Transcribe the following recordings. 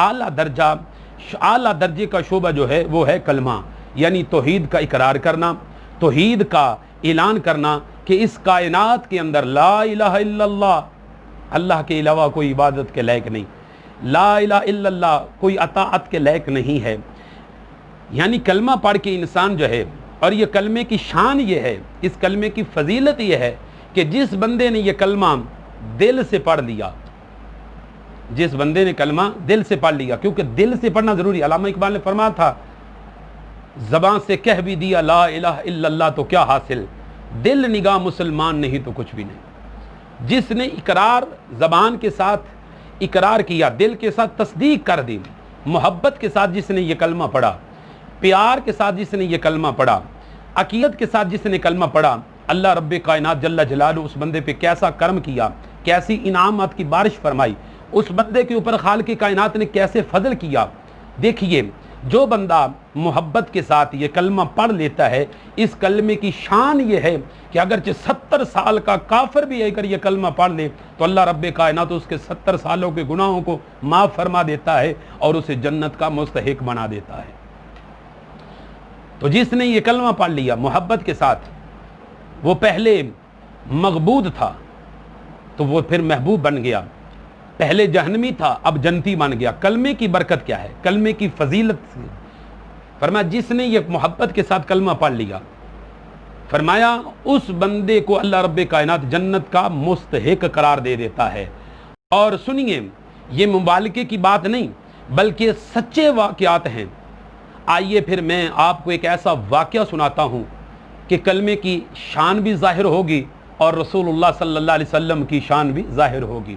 اعلیٰ درجے کا شعبہ جو ہے وہ ہے کلمہ، یعنی توحید کا اقرار کرنا، توحید کا اعلان کرنا کہ اس کائنات کے اندر لا الہ الا اللہ، اللہ کے علاوہ کوئی عبادت کے لائق نہیں، لا الہ الا اللہ کوئی اطاعت کے لائق نہیں ہے۔ یعنی کلمہ پڑھ کے انسان جو ہے، اور یہ کلمے کی شان یہ ہے، اس کلمے کی فضیلت یہ ہے کہ جس بندے نے یہ کلمہ دل سے پڑھ لیا، جس بندے نے کلمہ دل سے پڑھ لیا، کیونکہ دل سے پڑھنا ضروری، علامہ اقبال نے فرمایا تھا زبان سے کہہ بھی دیا لا الہ الا اللہ تو کیا حاصل، دل نگاہ مسلمان نہیں تو کچھ بھی نہیں۔ جس نے اقرار زبان کے ساتھ اقرار کیا، دل کے ساتھ تصدیق کر دی، محبت کے ساتھ جس نے یہ کلمہ پڑھا، پیار کے ساتھ جس نے یہ کلمہ پڑھا، عقیدت کے ساتھ جس نے کلمہ پڑھا، اللہ رب کائنات جل جلالہ اس بندے پہ کیسا کرم کیا، کیسی انعامات کی بارش فرمائی، اس بندے کے اوپر خالق کائنات نے کیسے فضل کیا۔ دیکھیے جو بندہ محبت کے ساتھ یہ کلمہ پڑھ لیتا ہے، اس کلمے کی شان یہ ہے کہ اگرچہ 70 سال کا کافر بھی اگر یہ کلمہ پڑھ لے تو اللہ رب کائنات اس کے 70 سالوں کے گناہوں کو معاف فرما دیتا ہے اور اسے جنت کا مستحق بنا دیتا ہے۔ تو جس نے یہ کلمہ پڑھ لیا محبت کے ساتھ، وہ پہلے مغبود تھا تو وہ پھر محبوب بن گیا، پہلے جہنمی تھا اب جنتی بن گیا۔ کلمے کی برکت کیا ہے، کلمے کی فضیلت، فرمایا جس نے یہ محبت کے ساتھ کلمہ پڑھ لیا، فرمایا اس بندے کو اللہ رب کائنات جنت کا مستحق قرار دے دیتا ہے۔ اور سنیے یہ مبالغے کی بات نہیں بلکہ سچے واقعات ہیں۔ آئیے پھر میں آپ کو ایک ایسا واقعہ سناتا ہوں کہ کلمے کی شان بھی ظاہر ہوگی اور رسول اللہ صلی اللہ علیہ وسلم کی شان بھی ظاہر ہوگی۔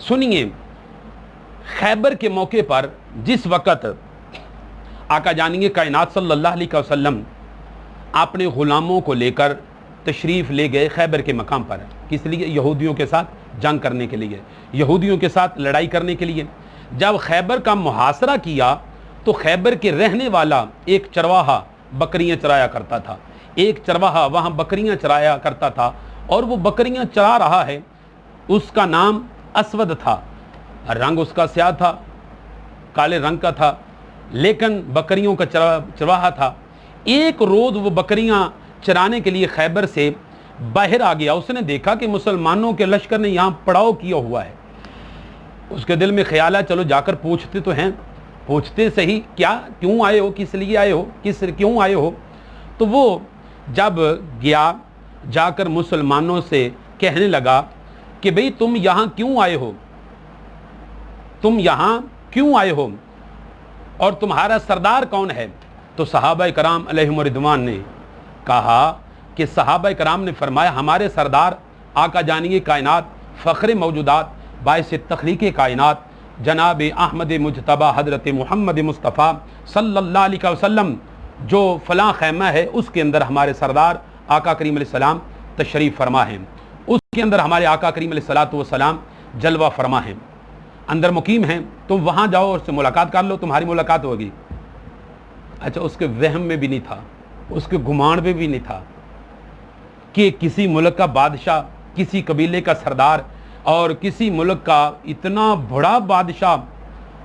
سنیے خیبر کے موقع پر جس وقت آقا جانیے کائنات صلی اللہ علیہ وسلم اپنے غلاموں کو لے کر تشریف لے گئے خیبر کے مقام پر، کس لیے؟ یہودیوں کے ساتھ جنگ کرنے کے لیے، یہودیوں کے ساتھ لڑائی کرنے کے لیے۔ جب خیبر کا محاصرہ کیا تو خیبر کے رہنے والا ایک چرواہا بکریاں چرایا کرتا تھا، ایک چرواہا وہاں بکریاں چرایا کرتا تھا، اور وہ بکریاں چرا رہا ہے، اس کا نام اسود تھا، رنگ اس کا سیاہ تھا، کالے رنگ کا تھا، لیکن بکریوں کا چرواہا تھا۔ ایک روز وہ بکریاں چرانے کے لیے خیبر سے باہر آ گیا، اس نے دیکھا کہ مسلمانوں کے لشکر نے یہاں پڑاؤ کیا ہوا ہے۔ اس کے دل میں خیال ہے چلو جا کر پوچھتے تو ہیں، پوچھتے صحیح کیا، کیوں آئے ہو، کس لیے آئے ہو، کیوں آئے ہو۔ تو وہ جب گیا جا کر مسلمانوں سے کہنے لگا کہ بھئی تم یہاں کیوں آئے ہو، تم یہاں کیوں آئے ہو اور تمہارا سردار کون ہے؟ تو صحابہ کرام علیہم رضوان نے کہا کہ صحابہ کرام نے فرمایا ہمارے سردار آقا جانیے کائنات، فخر موجودات، باعث تخلیق کائنات، جناب احمد مجتبی حضرت محمد مصطفیٰ صلی اللہ علیہ وسلم جو فلاں خیمہ ہے اس کے اندر ہمارے سردار آقا کریم علیہ السلام تشریف فرما ہیں، اس کے اندر ہمارے آقا کریم علیہ السلام جلوہ فرما ہیں، اندر مقیم ہیں، تم وہاں جاؤ اور اس سے ملاقات کر لو، تمہاری ملاقات ہوگی۔ اچھا اس کے وہم میں بھی نہیں تھا، اس کے گمان میں بھی نہیں تھا کہ کسی ملک کا بادشاہ، کسی قبیلے کا سردار اور کسی ملک کا اتنا بڑا بادشاہ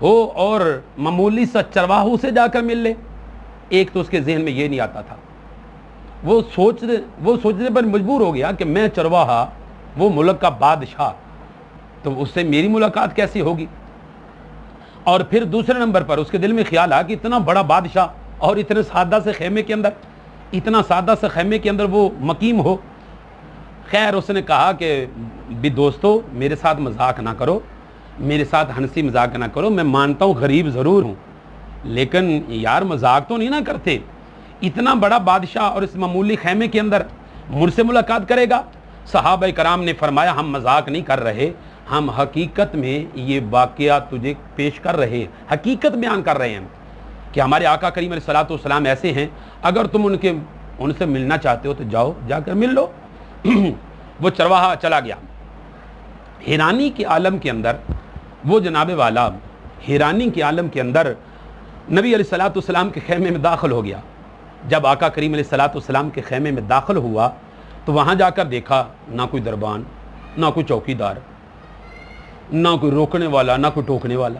ہو اور معمولی سا چرواہوں سے جا کر مل لے۔ ایک تو اس کے ذہن میں یہ نہیں آتا تھا، وہ سوچنے پر مجبور ہو گیا کہ میں چرواہا، وہ ملک کا بادشاہ، تو اس سے میری ملاقات کیسی ہوگی۔ اور پھر دوسرے نمبر پر اس کے دل میں خیال آیا کہ اتنا بڑا بادشاہ اور اتنے سادہ سے خیمے کے اندر، اتنا سادہ سے خیمے کے اندر وہ مقیم ہو۔ خیر اس نے کہا کہ بھی دوستو میرے ساتھ مذاق نہ کرو، میرے ساتھ ہنسی مذاق نہ کرو، میں مانتا ہوں غریب ضرور ہوں لیکن یار مذاق تو نہیں نہ کرتے، اتنا بڑا بادشاہ اور اس معمولی خیمے کے اندر مجھ سے ملاقات کرے گا۔ صحابہ کرام نے فرمایا ہم مذاق نہیں کر رہے، ہم حقیقت میں یہ واقعہ تجھے پیش کر رہے ہیں، حقیقت بیان کر رہے ہیں کہ ہمارے آقا کریم علیہ السلام ایسے ہیں، اگر تم ان سے ملنا چاہتے ہو تو جاؤ جا کر مل لو۔ وہ چرواہا چلا گیا حیرانی کے عالم کے اندر، وہ جناب والا حیرانی کے عالم کے اندر نبی علیہ السلام کے خیمے میں داخل ہو گیا۔ جب آقا کریم علیہ السلام کے خیمے میں داخل ہوا تو وہاں جا کر دیکھا نہ کوئی دربان، نہ کوئی چوکی دار، نہ کوئی روکنے والا، نہ کوئی ٹوکنے والا،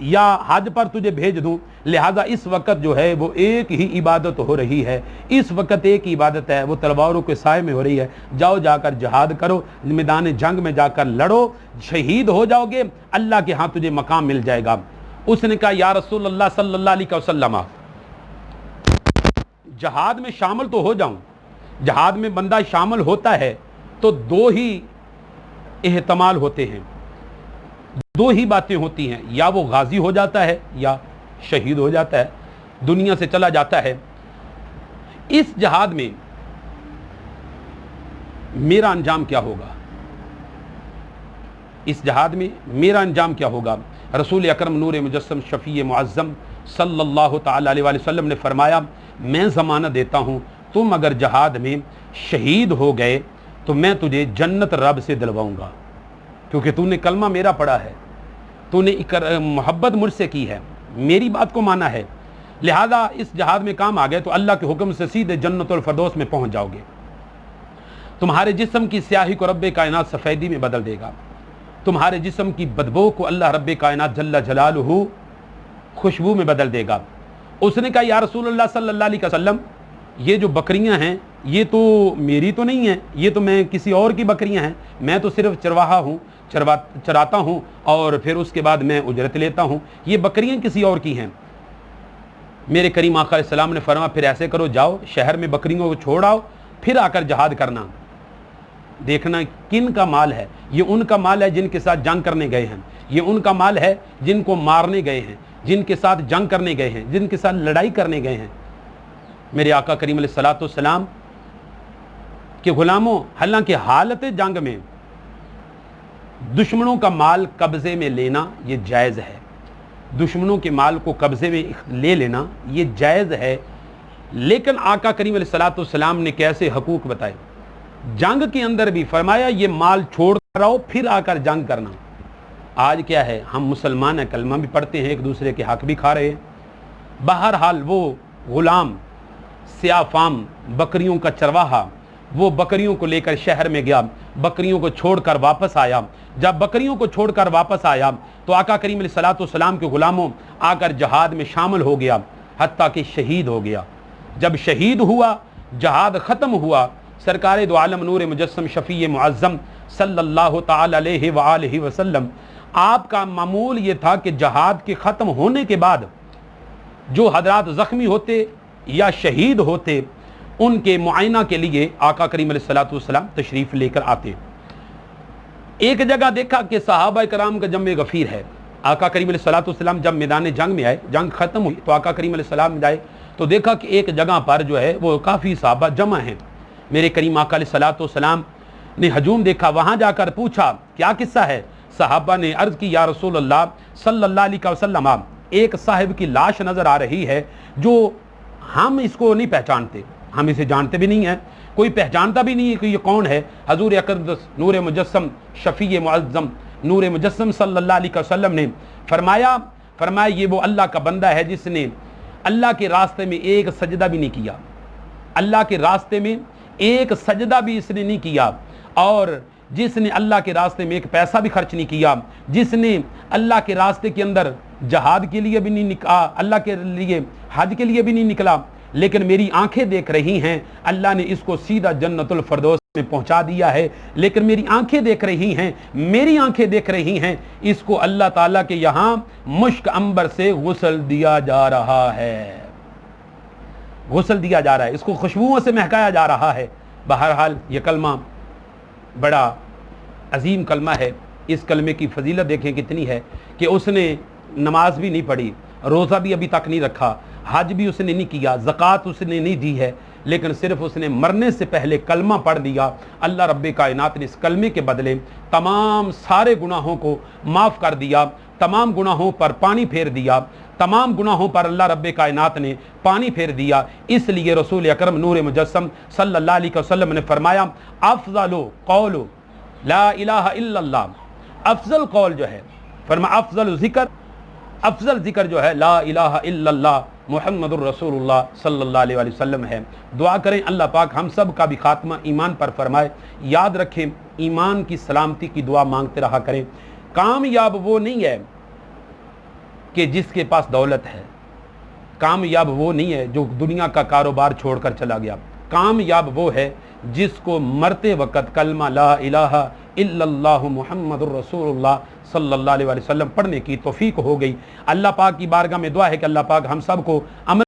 یا حج پر تجھے بھیج دوں، لہذا اس وقت جو ہے وہ ایک ہی عبادت ہو رہی ہے، اس وقت ایک عبادت ہے، وہ تلواروں کے سائے میں ہو رہی ہے، جاؤ جا کر جہاد کرو، میدان جنگ میں جا کر لڑو، شہید ہو جاؤ گے، اللہ کے ہاں تجھے مقام مل جائے گا۔ اس نے کہا یا رسول اللہ صلی اللہ علیہ وسلم، جہاد میں شامل تو ہو جاؤں، جہاد میں بندہ شامل ہوتا ہے تو دو ہی احتمال ہوتے ہیں، دو ہی باتیں ہوتی ہیں، یا وہ غازی ہو جاتا ہے یا شہید ہو جاتا ہے، دنیا سے چلا جاتا ہے۔ اس جہاد میں میرا انجام کیا ہوگا؟ اس جہاد میں میرا انجام کیا ہوگا؟ رسول اکرم نور مجسم شفیع معظم صلی اللہ تعالی علیہ وسلم نے فرمایا، میں ضمانت دیتا ہوں تم اگر جہاد میں شہید ہو گئے تو میں تجھے جنت رب سے دلواؤں گا، کیونکہ تو نے کلمہ میرا پڑھا ہے، تو نے محبت مجھ سے کی ہے، میری بات کو مانا ہے، لہذا اس جہاد میں کام آ گئے تو اللہ کے حکم سے سیدھے جنت الفردوس میں پہنچ جاؤ گے۔ تمہارے جسم کی سیاہی کو رب کائنات سفیدی میں بدل دے گا، تمہارے جسم کی بدبو کو اللہ رب کائنات جل جلالہ خوشبو میں بدل دے گا۔ اس نے کہا یا رسول اللہ صلی اللہ علیہ وسلم، یہ جو بکریاں ہیں یہ تو میری تو نہیں ہیں، یہ تو میں کسی اور کی بکریاں ہیں، میں تو صرف چرواہا ہوں، چراتا ہوں اور پھر اس کے بعد میں اجرت لیتا ہوں، یہ بکریاں کسی اور کی ہیں۔ میرے کریم آقا علیہ السلام نے فرمایا پھر ایسے کرو، جاؤ شہر میں بکریوں کو چھوڑ آؤ، پھر آ کر جہاد کرنا۔ دیکھنا کن کا مال ہے، یہ ان کا مال ہے جن کے ساتھ جنگ کرنے گئے ہیں، یہ ان کا مال ہے جن کو مارنے گئے ہیں، جن کے ساتھ جنگ کرنے گئے ہیں، جن کے ساتھ لڑائی کرنے گئے ہیں۔ میرے آقا کریم علیہ الصلوۃ والسلام کے غلاموں، حالانکہ حالت جنگ میں دشمنوں کا مال قبضے میں لینا یہ جائز ہے، دشمنوں کے مال کو قبضے میں لے لینا یہ جائز ہے، لیکن آقا کریم علیہ الصلوۃ والسلام نے کیسے حقوق بتائے۔ جنگ کے اندر بھی فرمایا یہ مال چھوڑ کر آؤ پھر آ کر جنگ کرنا۔ آج کیا ہے، ہم مسلمان ہیں، کلمہ بھی پڑھتے ہیں، ایک دوسرے کے حق بھی کھا رہے ہیں۔ بہرحال وہ غلام سیاہ فام بکریوں کا چرواہا وہ بکریوں کو لے کر شہر میں گیا، بکریوں کو چھوڑ کر واپس آیا۔ جب بکریوں کو چھوڑ کر واپس آیا تو آقا کریم علیہ الصلوۃ والسلام کے غلاموں آ کر جہاد میں شامل ہو گیا، حتیٰ کہ شہید ہو گیا۔ جب شہید ہوا، جہاد ختم ہوا، سرکار دو عالم نور مجسم شفیع معظم صلی اللہ تعالی علیہ وآلہ وسلم، آپ کا معمول یہ تھا کہ جہاد کے ختم ہونے کے بعد جو حضرات زخمی ہوتے یا شہید ہوتے ان کے معائنہ کے لیے آقا کریم علیہ الصلوۃ والسلام تشریف لے کر آتے۔ ایک جگہ دیکھا کہ صحابہ کرام کا جمع غفیر ہے، آقا کریم علیہ الصلوۃ والسلام جب میدان جنگ میں آئے، جنگ ختم ہوئی تو آقا کریم علیہ السلام جائے تو دیکھا کہ ایک جگہ پر جو ہے وہ کافی صحابہ جمع ہیں۔ میرے کریم آقا علیہ الصلوۃ والسلام نے ہجوم دیکھا، وہاں جا کر پوچھا کیا قصہ ہے؟ صحابہ نے عرض کی یا رسول اللہ صلی اللہ علیہ وسلم، ایک صاحب کی لاش نظر آ رہی ہے جو ہم اس کو نہیں پہچانتے، ہم اسے جانتے بھی نہیں ہیں، کوئی پہچانتا بھی نہیں ہے کہ یہ کون ہے۔ حضور اقدس نور مجسم شفیع معظم نور مجسم صلی اللہ علیہ وسلم نے فرمایا یہ وہ اللہ کا بندہ ہے جس نے اللہ کے راستے میں ایک سجدہ بھی نہیں کیا، اللہ کے راستے میں ایک سجدہ بھی اس نے نہیں کیا، اور جس نے اللہ کے راستے میں ایک پیسہ بھی خرچ نہیں کیا، جس نے اللہ کے راستے کے اندر جہاد کے لیے بھی نہیں نکلا، اللہ کے لیے حج کے لیے بھی نہیں نکلا، لیکن میری آنکھیں دیکھ رہی ہیں اللہ نے اس کو سیدھا جنت الفردوس میں پہنچا دیا ہے، لیکن میری آنکھیں دیکھ رہی ہیں، میری آنکھیں دیکھ رہی ہیں اس کو اللہ تعالیٰ کے یہاں مشک عنبر سے غسل دیا جا رہا ہے، غسل دیا جا رہا ہے، اس کو خوشبوؤں سے مہکایا جا رہا ہے۔ بہرحال یہ کلمہ بڑا عظیم کلمہ ہے، اس کلمے کی فضیلت دیکھیں کتنی ہے کہ اس نے نماز بھی نہیں پڑھی، روزہ بھی ابھی تک نہیں رکھا، حج بھی اس نے نہیں کیا، زکوٰۃ اس نے نہیں دی ہے، لیکن صرف اس نے مرنے سے پہلے کلمہ پڑھ دیا۔ اللہ رب کائنات نے اس کلمے کے بدلے تمام سارے گناہوں کو معاف کر دیا، تمام گناہوں پر پانی پھیر دیا، تمام گناہوں پر اللہ رب کائنات نے پانی پھیر دیا۔ اس لیے رسول اکرم نور مجسم صلی اللہ علیہ وسلم نے فرمایا افضل قول لا الہ الا اللہ، افضل قول جو ہے، فرمایا افضل ذکر جو ہے لا الہ الا اللہ محمد الرسول اللہ صلی اللہ علیہ وسلم ہے۔ دعا کریں اللہ پاک ہم سب کا بھی خاتمہ ایمان پر فرمائے۔ یاد رکھیں ایمان کی سلامتی کی دعا مانگتے رہا کریں۔ کامیاب وہ نہیں ہے کہ جس کے پاس دولت ہے. کامیاب وہ نہیں ہے جو دنیا کا کاروبار چھوڑ کر چلا گیا. کامیاب وہ ہے جس کو مرتے وقت کلمہ لا الہ الا اللہ محمد الرسول اللہ صلی اللہ علیہ وسلم پڑھنے کی توفیق ہو گئی. اللہ پاک کی بارگاہ میں دعا ہے کہ اللہ پاک ہم سب کو عمل